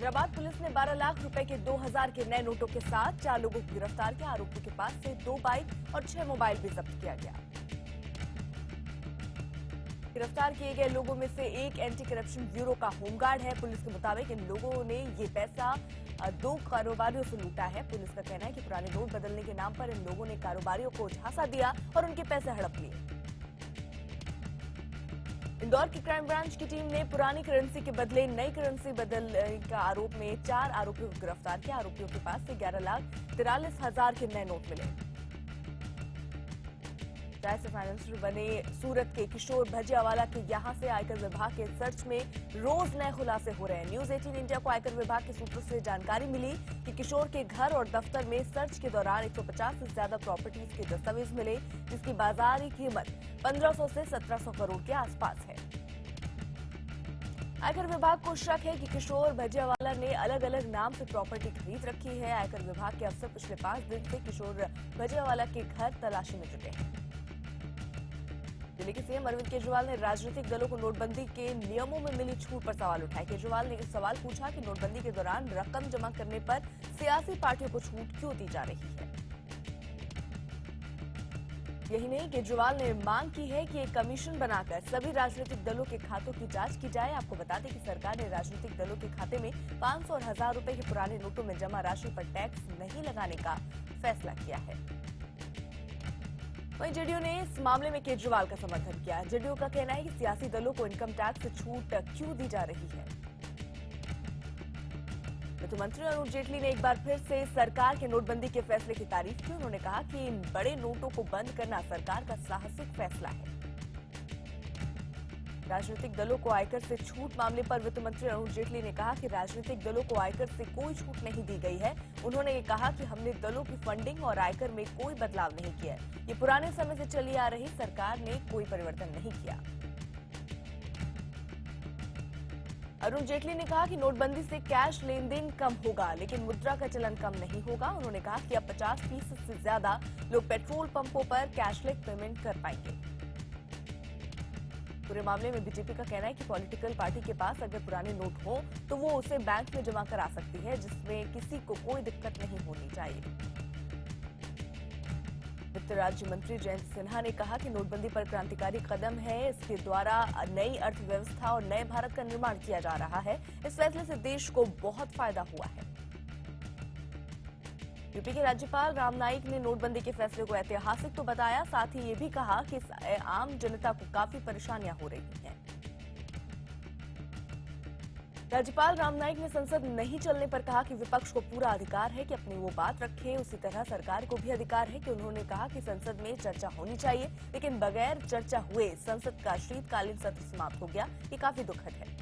Hyderabad police ने 12 लाख रुपए के 2000 के नए नोटों के साथ 4 लोगों को गिरफ्तार किया। आरोपियों के पास से 2 बाइक और 6 मोबाइल भी जब्त किया गया। गिरफ्तार किए गए लोगों में से एक एंटी करप्शन ब्यूरो का होमगार्ड है। पुलिस के मुताबिक इन लोगों ने ये पैसा 2 कारोबारियों से लूटा है। पुलिस का कहना है कि पुराने नोट बदलने के नाम पर इन लोगों ने कारोबारियों को झांसा दिया और उनके पैसे हड़प लिए। इंदौर की क्राइम ब्रांच की टीम ने पुरानी करेंसी के बदले नई करेंसी बदलने का आरोप में 4 आरोपियों को गिरफ्तार किया। आरोपियों के पास से 11,43,000 के नए नोट मिले। चाय से फाइनेंसर बने सूरत के किशोर भजियावाला के यहां से आयकर विभाग के सर्च में रोज नए खुलासे हो रहे हैं। न्यूज 18 इंडिया को आयकर विभाग के सूत्रों से जानकारी मिली कि किशोर के घर और दफ्तर में सर्च के दौरान 150 से ज्यादा प्रॉपर्टीज के दस्तावेज मिले, जिसकी बाजारी कीमत 1500 से 1700 करोड़ के आसपास है। आयकर विभाग को शक है कि किशोर भजियावाला ने अलग अलग नाम से प्रॉपर्टी खरीद रखी है। आयकर विभाग के अफसर पिछले 5 दिन से किशोर भजियावाला के घर तलाशी में जुटे हैं। दिल्ली के सीएम अरविंद केजरीवाल ने राजनीतिक दलों को नोटबंदी के नियमों में मिली छूट पर सवाल उठाए। केजरीवाल ने सवाल पूछा कि नोटबंदी के दौरान रकम जमा करने पर सियासी पार्टियों को छूट क्यों दी जा रही है। यही नहीं, केजरीवाल ने मांग की है कि एक कमीशन बनाकर सभी राजनीतिक दलों के खातों की जांच की जाए। आपको बता दें कि सरकार ने राजनीतिक दलों के खाते में 500 और 1000 रुपए के पुराने नोटों में जमा राशि पर टैक्स नहीं लगाने का फैसला किया है। वहीं जेडीयू ने इस मामले में केजरीवाल का समर्थन किया। जेडीयू का कहना है कि सियासी दलों को इनकम टैक्स से छूट क्यों दी जा रही है। वित्त मंत्री अरुण जेटली ने एक बार फिर से सरकार के नोटबंदी के फैसले की तारीफ की। उन्होंने कहा कि इन बड़े नोटों को बंद करना सरकार का साहसिक फैसला है। राजनीतिक दलों को आयकर से छूट मामले पर वित्त मंत्री अरुण जेटली ने कहा कि राजनीतिक दलों को आयकर से कोई छूट नहीं दी गई है। उन्होंने ये कहा कि हमने दलों की फंडिंग और आयकर में कोई बदलाव नहीं किया है। ये पुराने समय से चली आ रही सरकार ने कोई परिवर्तन नहीं किया। अरुण जेटली ने कहा कि नोटबंदी से कैश लेन देन कम होगा, लेकिन मुद्रा का चलन कम नहीं होगा। उन्होंने कहा कि अब 50% से ज्यादा लोग पेट्रोल पंपों पर कैशलेस पेमेंट कर पाएंगे। पूरे मामले में बीजेपी का कहना है कि पॉलिटिकल पार्टी के पास अगर पुराने नोट हो तो वो उसे बैंक में जमा करा सकती है, जिसमें किसी को कोई दिक्कत नहीं होनी चाहिए। वित्त राज्य मंत्री जयंत सिन्हा ने कहा कि नोटबंदी पर क्रांतिकारी कदम है। इसके द्वारा नई अर्थव्यवस्था और नए भारत का निर्माण किया जा रहा है। इस फैसले से देश को बहुत फायदा हुआ है। यूपी के राज्यपाल राम नाईक ने नोटबंदी के फैसले को ऐतिहासिक तो बताया, साथ ही ये भी कहा कि आम जनता को काफी परेशानियां हो रही हैं। राज्यपाल राम नाईक ने संसद नहीं चलने पर कहा कि विपक्ष को पूरा अधिकार है कि अपनी वो बात रखे। उसी तरह सरकार को भी अधिकार है कि उन्होंने कहा कि संसद में चर्चा होनी चाहिए, लेकिन बगैर चर्चा हुए संसद का शीतकालीन सत्र समाप्त हो गया। ये काफी दुखद है।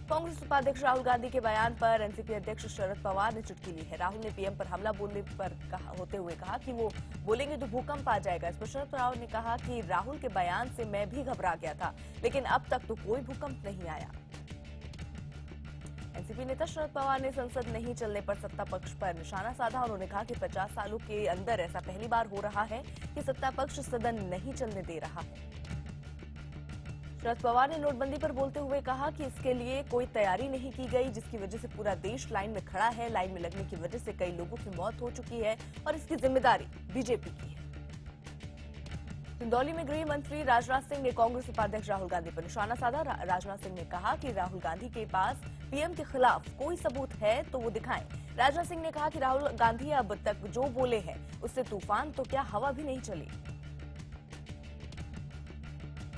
कांग्रेस उपाध्यक्ष राहुल गांधी के बयान पर एनसीपी अध्यक्ष शरद पवार ने चुटकी ली है। राहुल ने पीएम पर हमला बोलने पर होते हुए कहा कि वो बोलेंगे तो भूकंप आ जाएगा। इस पर शरद पवार ने कहा कि राहुल के बयान से मैं भी घबरा गया था, लेकिन अब तक तो कोई भूकंप नहीं आया। एनसीपी नेता शरद पवार ने संसद नहीं चलने पर सत्ता पक्ष पर निशाना साधा। उन्होंने कहा कि 50 सालों के अंदर ऐसा पहली बार हो रहा है कि सत्ता पक्ष सदन नहीं चलने दे रहा है। शरद पवार ने नोटबंदी पर बोलते हुए कहा कि इसके लिए कोई तैयारी नहीं की गई, जिसकी वजह से पूरा देश लाइन में खड़ा है। लाइन में लगने की वजह से कई लोगों की मौत हो चुकी है और इसकी जिम्मेदारी बीजेपी की है। चंदौली में गृह मंत्री राजनाथ सिंह ने कांग्रेस उपाध्यक्ष राहुल गांधी पर निशाना साधा। राजनाथ सिंह ने कहा कि राहुल गांधी के पास पीएम के खिलाफ कोई सबूत है तो वो दिखाएं। राजनाथ सिंह ने कहा कि राहुल गांधी अब तक जो बोले हैं उससे तूफान तो क्या हवा भी नहीं चली।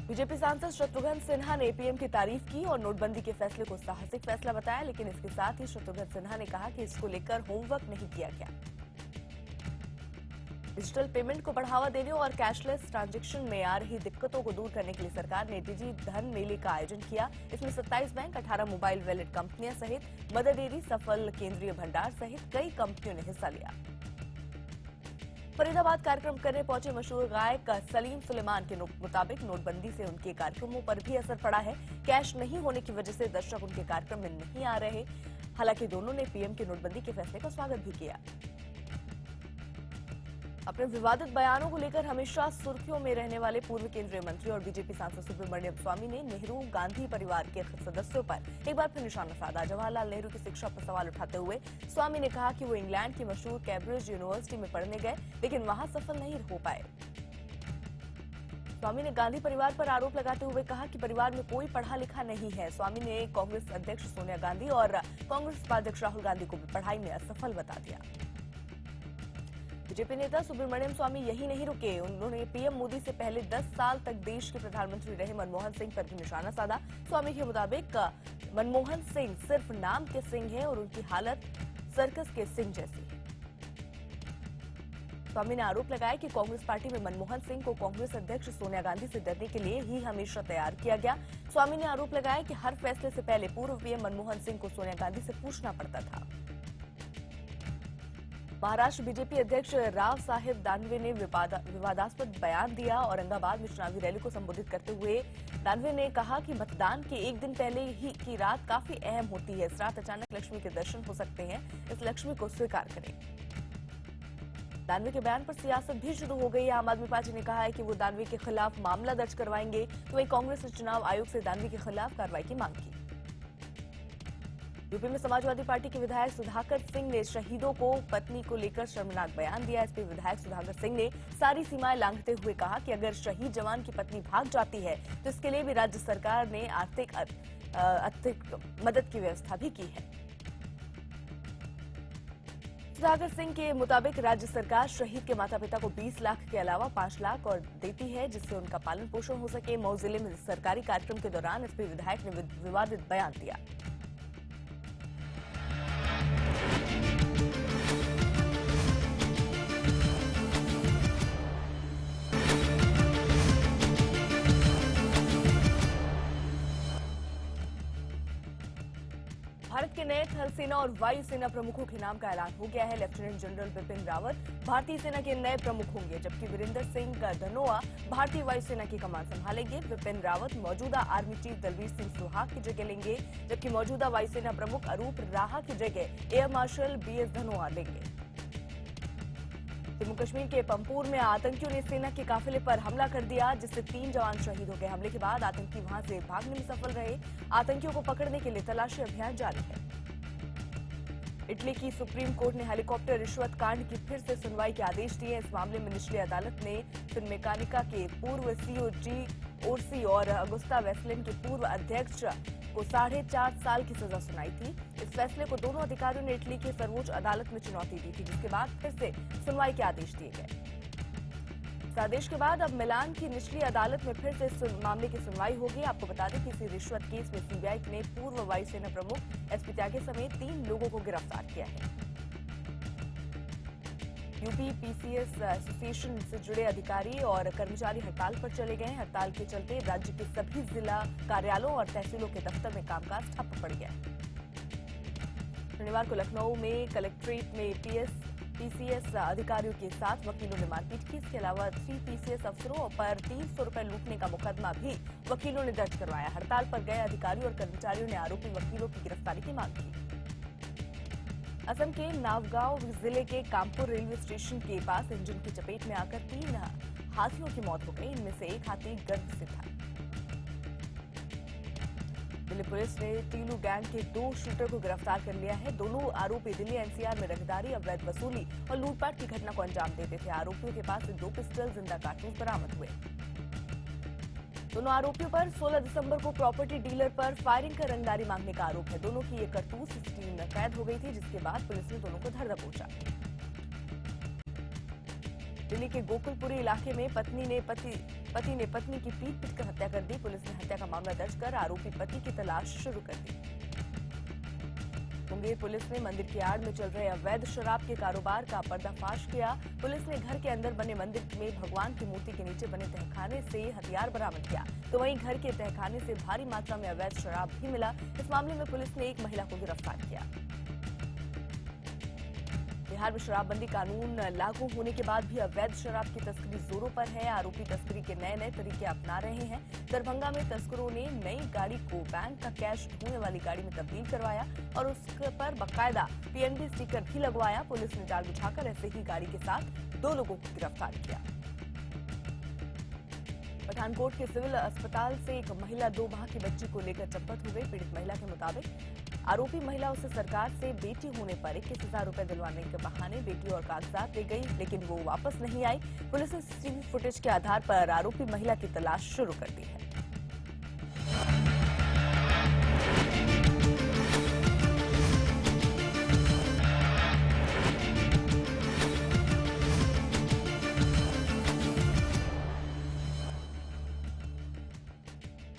बीजेपी सांसद शत्रुघ्न सिन्हा ने पीएम की तारीफ की और नोटबंदी के फैसले को साहसिक फैसला बताया, लेकिन इसके साथ ही शत्रुघ्न सिन्हा ने कहा कि इसको लेकर होमवर्क नहीं किया गया। डिजिटल पेमेंट को बढ़ावा देने और कैशलेस ट्रांजैक्शन में आ रही दिक्कतों को दूर करने के लिए सरकार ने डिजी धन मेले का आयोजन किया। इसमें 27 बैंक, 18 मोबाइल वैलेट कंपनियां सहित मदर डेयरी, सफल केंद्रीय भंडार सहित कई कंपनियों ने हिस्सा लिया। फरीदाबाद कार्यक्रम करने पहुंचे मशहूर गायक सलीम सुलेमान के मुताबिक नोटबंदी से उनके कार्यक्रमों पर भी असर पड़ा है। कैश नहीं होने की वजह से दर्शक उनके कार्यक्रम में नहीं आ रहे। हालांकि दोनों ने पीएम की नोटबंदी के फैसले का स्वागत भी किया। अपने विवादित बयानों को लेकर हमेशा सुर्खियों में रहने वाले पूर्व केंद्रीय मंत्री और बीजेपी सांसद सुब्रमण्यम स्वामी ने नेहरू गांधी परिवार के सदस्यों पर एक बार फिर निशाना साधा। जवाहरलाल नेहरू की शिक्षा पर सवाल उठाते हुए स्वामी ने कहा कि वो इंग्लैंड की मशहूर कैम्ब्रिज यूनिवर्सिटी में पढ़ने गए, लेकिन वहां सफल नहीं हो पाए। स्वामी ने गांधी परिवार पर आरोप लगाते हुए कहा कि परिवार में कोई पढ़ा लिखा नहीं है। स्वामी ने कांग्रेस अध्यक्ष सोनिया गांधी और कांग्रेस उपाध्यक्ष राहुल गांधी को भी पढ़ाई में असफल बता दिया। बीजेपी नेता सुब्रमण्यम स्वामी यही नहीं रुके, उन्होंने पीएम मोदी से पहले 10 साल तक देश के प्रधानमंत्री रहे मनमोहन सिंह पर भी निशाना साधा। स्वामी के मुताबिक मनमोहन सिंह सिर्फ नाम के सिंह हैं और उनकी हालत सर्कस के सिंह जैसी है। स्वामी ने आरोप लगाया कि कांग्रेस पार्टी में मनमोहन सिंह को कांग्रेस अध्यक्ष सोनिया गांधी से डरने के लिए ही हमेशा तैयार किया गया। स्वामी ने आरोप लगाया कि हर फैसले से पहले पूर्व पीएम मनमोहन सिंह को सोनिया गांधी से पूछना पड़ता था। महाराष्ट्र बीजेपी अध्यक्ष राव साहेब दानवे ने विवादास्पद बयान दिया। औरंगाबाद में चुनावी रैली को संबोधित करते हुए दानवे ने कहा कि मतदान के एक दिन पहले ही की रात काफी अहम होती है। इस रात अचानक लक्ष्मी के दर्शन हो सकते हैं, इस लक्ष्मी को स्वीकार करें। दानवे के बयान पर सियासत भी शुरू हो गई है। आम आदमी पार्टी ने कहा है कि वो दानवे के खिलाफ मामला दर्ज करवाएंगे, तो वहीं कांग्रेस ने चुनाव आयोग से दानवे के खिलाफ कार्रवाई की मांग की। यूपी में समाजवादी पार्टी के विधायक सुधाकर सिंह ने शहीदों को पत्नी को लेकर शर्मनाक बयान दिया। इस पर विधायक सुधाकर सिंह ने सारी सीमाएं लांघते हुए कहा कि अगर शहीद जवान की पत्नी भाग जाती है तो इसके लिए भी राज्य सरकार ने आर्थिक मदद की व्यवस्था भी की है। सुधाकर सिंह के मुताबिक राज्य सरकार शहीद के माता पिता को 20 लाख के अलावा 5 लाख और देती है, जिससे उनका पालन पोषण हो सके। मऊ जिले में सरकारी कार्यक्रम के दौरान एसपी विधायक ने विवादित बयान दिया। भारत के नए थल सेना और वायु सेना प्रमुखों के नाम का ऐलान हो गया है। लेफ्टिनेंट जनरल बिपिन रावत भारतीय सेना के नए प्रमुख होंगे, जबकि वीरेंद्र सिंह धनोआ भारतीय वायुसेना की कमान संभालेंगे। बिपिन रावत मौजूदा आर्मी चीफ दलवीर सिंह सुहाग की जगह लेंगे, जबकि मौजूदा वायुसेना प्रमुख अरूप राहा की जगह एयर मार्शल बीएस धनोआ लेंगे। जम्मू कश्मीर के पंपोर में आतंकियों ने सेना के काफिले पर हमला कर दिया, जिससे 3 जवान शहीद हो गए। हमले के बाद आतंकी वहां से भागने में सफल रहे। आतंकियों को पकड़ने के लिए तलाशी अभियान जारी है। इटली की सुप्रीम कोर्ट ने हेलीकॉप्टर रिश्वत कांड की फिर से सुनवाई के आदेश दिए। इस मामले में निचली अदालत ने फिनमेकानिका के पूर्व सीईओ जी ओर्सी और अगुस्ता वेस्टलैंड के पूर्व अध्यक्ष को 4.5 साल की सजा सुनाई थी। इस फैसले को दोनों अधिकारियों ने इटली की सर्वोच्च अदालत में चुनौती दी थी, जिसके बाद फिर से सुनवाई के आदेश दिए गए। इस आदेश के बाद अब मिलान की निचली अदालत में फिर से मामले की सुनवाई होगी। आपको बता दें कि इसी रिश्वत केस में सीबीआई ने पूर्व वायुसेना प्रमुख एसपी त्यागी समेत 3 लोगों को गिरफ्तार किया है। यूपी पीसीएस एसोसिएशन से जुड़े अधिकारी और कर्मचारी हड़ताल पर चले गए। हड़ताल के चलते राज्य के सभी जिला कार्यालयों और तहसीलों के दफ्तर में कामकाज ठप पड़ गया। शनिवार को लखनऊ में कलेक्ट्रेट में पीसीएस अधिकारियों के साथ वकीलों ने मारपीट की। इसके अलावा 3 पीसीएस अफसरों पर 300 रुपए लूटने का मुकदमा भी वकीलों ने दर्ज करवाया। हड़ताल पर गए अधिकारियों और कर्मचारियों ने आरोपी वकीलों की गिरफ्तारी की मांग की। असम के नावगांव जिले के कामपुर रेलवे स्टेशन के पास इंजन की चपेट में आकर 3 हाथियों की मौत हो गई। इनमें से एक हाथी गर्भ से था। दिल्ली पुलिस ने तीलू गैंग के 2 शूटर को गिरफ्तार कर लिया है। दोनों आरोपी दिल्ली एनसीआर में रंगदारी, अवैध वसूली और लूटपाट की घटना को अंजाम देते थे। आरोपियों के पास से 2 पिस्टल, जिंदा कारतूस बरामद हुए। दोनों आरोपियों पर 16 दिसंबर को प्रॉपर्टी डीलर पर फायरिंग कर रंगदारी मांगने का आरोप है। दोनों की ये करतूत सीसीटीवी में कैद हो गई थी, जिसके बाद पुलिस ने दोनों को धर दबोचा। दिल्ली के गोकुलपुरी इलाके में पति ने पत्नी की पीट कर हत्या कर दी। पुलिस ने हत्या का मामला दर्ज कर आरोपी पति की तलाश शुरू कर दी। मुंगेर पुलिस ने मंदिर की आड़ में चल रहे अवैध शराब के कारोबार का पर्दाफाश किया। पुलिस ने घर के अंदर बने मंदिर में भगवान की मूर्ति के नीचे बने तहखाने से हथियार बरामद किया, तो वहीं घर के तहखाने से भारी मात्रा में अवैध शराब भी मिला। इस मामले में पुलिस ने एक महिला को गिरफ्तार किया। बिहार में शराबबंदी कानून लागू होने के बाद भी अवैध शराब की तस्करी जोरों पर है। आरोपी तस्करी के नए नए तरीके अपना रहे हैं। दरभंगा में तस्करों ने नई गाड़ी को बैंक का कैश ढोने वाली गाड़ी में तब्दील करवाया और उस पर बाकायदा पीएनबी स्टिकर भी लगवाया। पुलिस ने जाल बिछाकर ऐसे ही गाड़ी के साथ 2 लोगों को गिरफ्तार किया। पठानकोट के सिविल अस्पताल से एक महिला 2 माह की बच्ची को लेकर चंपत हो गई। पीड़ित महिला के मुताबिक आरोपी महिला उसे सरकार से बेटी होने पर 21,000 रुपए दिलवाने के बहाने बेटी और कागजात ले गई, लेकिन वो वापस नहीं आई। पुलिस ने सीसीटीवी फुटेज के आधार पर आरोपी महिला की तलाश शुरू कर दी है।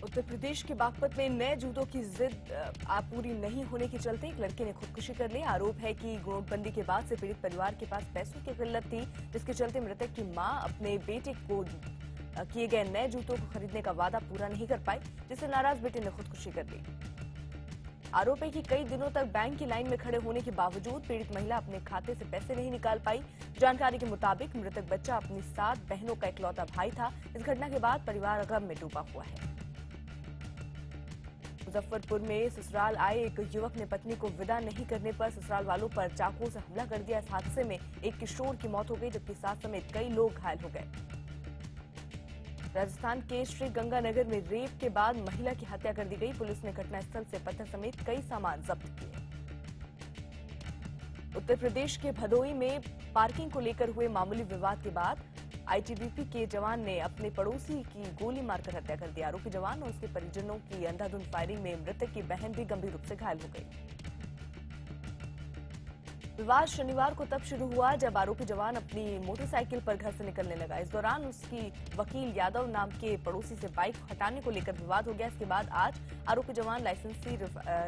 उत्तर प्रदेश के बागपत में नए जूतों की जिद पूरी नहीं होने के चलते एक लड़के ने खुदकुशी कर ली। आरोप है कि नोटबंदी के बाद से पीड़ित परिवार के पास पैसों की किल्लत थी, जिसके चलते मृतक की मां अपने बेटे को किए गए नए जूतों को खरीदने का वादा पूरा नहीं कर पाई, जिससे नाराज बेटे ने खुदकुशी कर ली। आरोप है कि कई दिनों तक बैंक की लाइन में खड़े होने के बावजूद पीड़ित महिला अपने खाते से पैसे नहीं निकाल पाई। जानकारी के मुताबिक मृतक बच्चा अपनी 7 बहनों का इकलौता भाई था। इस घटना के बाद परिवार गम में डूबा हुआ है। मुजफ्फरपुर में ससुराल आए एक युवक ने पत्नी को विदा नहीं करने पर ससुराल वालों पर चाकू से हमला कर दिया। इस हादसे में एक किशोर की मौत हो गई, जबकि 7 समेत कई लोग घायल हो गए। राजस्थान के श्री गंगानगर में रेप के बाद महिला की हत्या कर दी गई। पुलिस ने घटनास्थल से पत्थर समेत कई सामान जब्त किए। उत्तर प्रदेश के भदोई में पार्किंग को लेकर हुए मामूली विवाद के बाद आईटीबीपी के जवान ने अपने पड़ोसी की गोली मारकर हत्या कर दी। आरोपी जवान और उसके परिजनों की अंधाधुंध फायरिंग में मृतक की बहन भी गंभीर रूप से घायल हो गई। विवाद शनिवार को तब शुरू हुआ जब आरोपी जवान अपनी मोटरसाइकिल पर घर से निकलने लगा। इस दौरान उसकी वकील यादव नाम के पड़ोसी से बाइक हटाने को लेकर विवाद हो गया। इसके बाद आज आरोपी जवान लाइसेंसी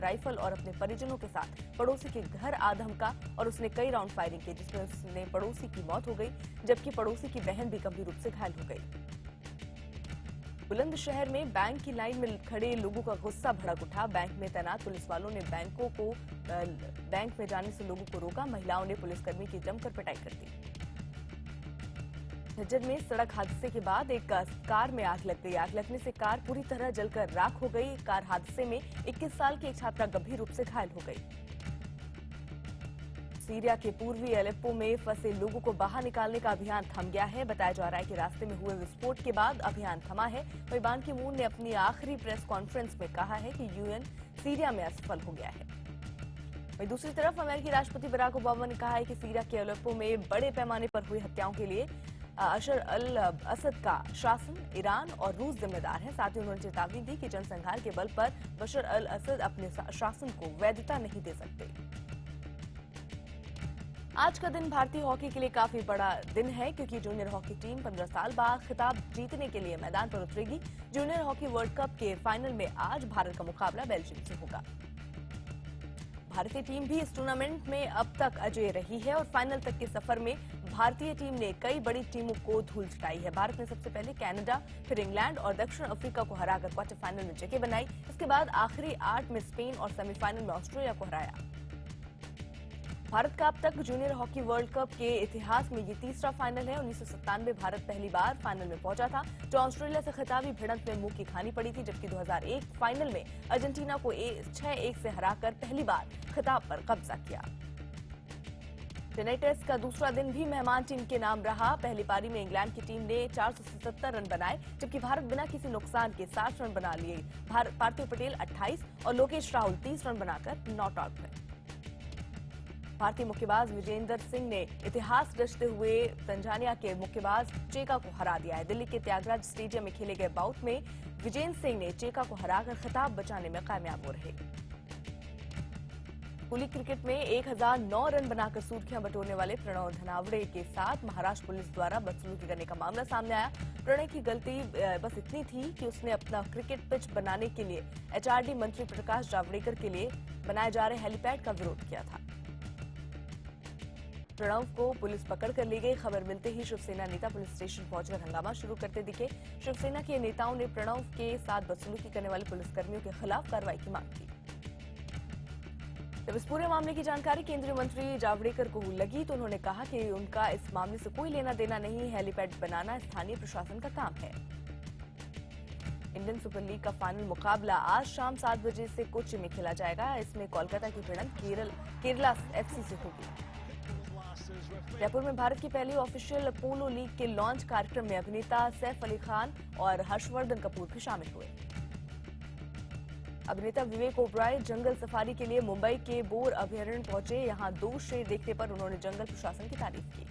राइफल और अपने परिजनों के साथ पड़ोसी के घर आ धमका और उसने कई राउंड फायरिंग की, जिसमें उसने पड़ोसी की मौत हो गई, जबकि पड़ोसी की बहन भी गंभीर रूप से घायल हो गई। बुलंदशहर में बैंक की लाइन में खड़े लोगों का गुस्सा भड़क उठा। बैंक में तैनात पुलिस वालों ने बैंक में जाने से लोगों को रोका। महिलाओं ने पुलिसकर्मी की जमकर पिटाई कर दी। झज्जर में सड़क हादसे के बाद एक कार में आग लग गई। आग लगने से कार पूरी तरह जलकर राख हो गई। कार हादसे में 21 साल की एक छात्रा गंभीर रूप से घायल हो गई। सीरिया के पूर्वी अलेप्पो में फंसे लोगों को बाहर निकालने का अभियान थम गया है। बताया जा रहा है कि रास्ते में हुए विस्फोट के बाद अभियान थमा है। वहीं बान की मून ने अपनी आखिरी प्रेस कॉन्फ्रेंस में कहा है कि यूएन सीरिया में असफल हो गया है। वहीं दूसरी तरफ अमेरिकी राष्ट्रपति बराक ओबामा ने कहा है कि सीरिया के अलेप्पो में बड़े पैमाने पर हुई हत्याओं के लिए बशर अल असद का शासन ईरान और रूस जिम्मेदार है। साथ ही उन्होंने चेतावनी दी कि जनसंहार के बल पर बशर अल असद अपने शासन को वैधता नहीं दे सकते। आज का दिन भारतीय हॉकी के लिए काफी बड़ा दिन है, क्योंकि जूनियर हॉकी टीम 15 साल बाद खिताब जीतने के लिए मैदान पर उतरेगी। जूनियर हॉकी वर्ल्ड कप के फाइनल में आज भारत का मुकाबला बेल्जियम से होगा। भारतीय टीम भी इस टूर्नामेंट में अब तक अजेय रही है और फाइनल तक के सफर में भारतीय टीम ने कई बड़ी टीमों को धूल चटाई है। भारत ने सबसे पहले कनाडा, फिर इंग्लैंड और दक्षिण अफ्रीका को हराकर क्वार्टर फाइनल में जगह बनाई। इसके बाद आखिरी 8 में स्पेन और सेमीफाइनल में ऑस्ट्रेलिया को हराया। भारत का अब तक जूनियर हॉकी वर्ल्ड कप के इतिहास में ये तीसरा फाइनल है। 1997 भारत पहली बार फाइनल में पहुंचा था, जो ऑस्ट्रेलिया से खिताबी भिड़ंत में मुंह की खानी पड़ी थी, जबकि 2001 फाइनल में अर्जेंटीना को 6-1 से हराकर पहली बार खिताब पर कब्जा किया। चेन्नई टेस्ट का दूसरा दिन भी मेहमान टीम के नाम रहा। पहली पारी में इंग्लैंड की टीम ने 477 रन बनाए, जबकि भारत बिना किसी नुकसान के 60 रन बना लिए। पार्थिव पटेल 28 और लोकेश राहुल 30 रन बनाकर नॉट आउट हुए। भारतीय मुक्केबाज विजेंदर सिंह ने इतिहास रचते हुए तंजानिया के मुक्केबाज चेका को हरा दिया है। दिल्ली के त्यागराज स्टेडियम में खेले गए बाउट में विजेंद्र सिंह ने चेका को हराकर खिताब बचाने में कामयाब हो रहे। पुलिस क्रिकेट में 1009 रन बनाकर सुर्खियां बटोरने वाले प्रणव धनावड़े के साथ महाराष्ट्र पुलिस द्वारा बदसलूकी करने का मामला सामने आया। प्रणय की गलती बस इतनी थी कि उसने अपना क्रिकेट पिच बनाने के लिए एचआरडी मंत्री प्रकाश जावड़ेकर के लिए बनाए जा रहे हेलीपैड का विरोध किया था। प्रणव को पुलिस पकड़ कर ले गई। खबर मिलते ही शिवसेना नेता पुलिस स्टेशन पहुंचकर हंगामा शुरू करते दिखे। शिवसेना के नेताओं ने प्रणव के साथ बदसलूकी करने वाले पुलिसकर्मियों के खिलाफ कार्रवाई की मांग की। जब इस पूरे मामले की जानकारी केंद्रीय मंत्री जावड़ेकर को लगी तो उन्होंने कहा कि उनका इस मामले से कोई लेना देना नहीं, हेलीपैड बनाना स्थानीय प्रशासन का काम है। इंडियन सुपर लीग का फाइनल मुकाबला आज शाम 7 बजे से कोच्चि में खेला जाएगा। इसमें कोलकाता की भिड़ंत केरला एफसी से होगी। जयपुर में भारत की पहली ऑफिशियल पोलो लीग के लॉन्च कार्यक्रम में अभिनेता सैफ अली खान और हर्षवर्धन कपूर भी शामिल हुए। अभिनेता विवेक ओबराय जंगल सफारी के लिए मुंबई के बोर अभयारण्य पहुंचे। यहां 2 शेर देखने पर उन्होंने जंगल प्रशासन की तारीफ की।